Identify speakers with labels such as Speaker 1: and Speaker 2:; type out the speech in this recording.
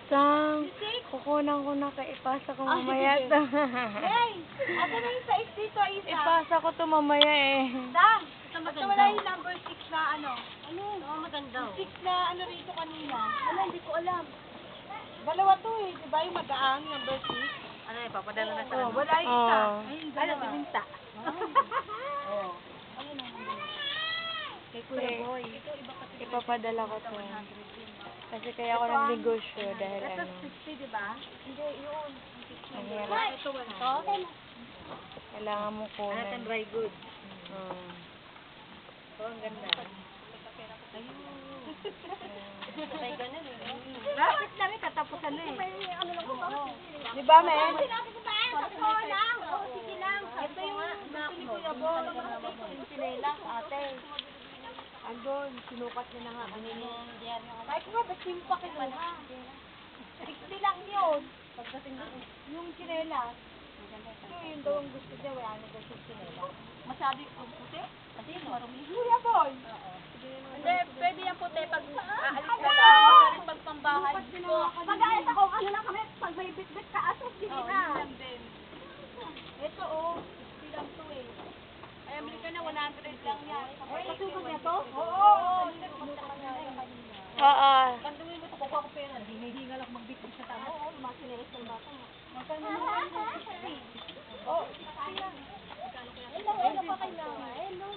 Speaker 1: Sang, kukunan ko na kay ipasa ko mamaya.
Speaker 2: Hey! Ako na yung size dito, Isa.
Speaker 1: Ipasa ko to mamaya eh.
Speaker 2: Sang!
Speaker 3: Ito
Speaker 2: Basta
Speaker 3: maganda.
Speaker 2: wala yung number 6 na ano. Ano?
Speaker 3: Ito maganda.
Speaker 2: 6 na ano rito kanina. Wala, hindi ko alam. Dalawa to eh, di ba? Yung magaang, number 6.
Speaker 3: Ano eh, papadala na sa
Speaker 2: Oh,
Speaker 3: ano?
Speaker 2: wala yung isa.
Speaker 1: Oh.
Speaker 2: Ayun, dalawa. Bininta. Oh. Ayun ang kay Kuya Boy. Ito, iba kasi.
Speaker 1: Ipapadala ko to. Kasi kaya ako nagnegosyo dahil
Speaker 2: Ito,
Speaker 1: ano.
Speaker 2: 60, di ba? Hindi, yun.
Speaker 1: Ang hirap.
Speaker 2: Ito, 100.
Speaker 1: Kailangan mo
Speaker 3: Ano natin
Speaker 1: kunan.
Speaker 3: dry good.
Speaker 1: Hmm.
Speaker 3: Ito ang ganda. Ay, ganun eh.
Speaker 2: Lapit na rin, katapusan na eh. Ano lang ko ba? Di ba, men? Sinabi ko ba? Ako lang. Oo, sige lang. Ito yung gusto ni Kuya Boy. Yung sinelas, ate. Andun, sinukat niya na nga. Kahit nga, ba't yung pakinuha? 60 lang yun. Pagdating doon, yung sinelas. So, yun daw ang gusto niya. Wala na daw yung sinelas. Masyado yung puti? Kasi yung marumi. Kuya Boy! Hindi, pwede yung puti pag aalis ka lang. Pwede pag pambahay. Pag aalis ako, ano lang kami, pag may bit-bit ka, asos, hindi na. Ito, oh. Silang to eh. Ay, amili ka na, 100 lang yan. Kasubag niya to? Oo.
Speaker 1: Oo.
Speaker 2: Kanduin mo ito, kukuha ko pera. Hindi nga lang magbit-bit sa tama. Oo, masinelas ng bata. Magkano naman? Oo, 60 lang. Hello pa kailangan. Hello.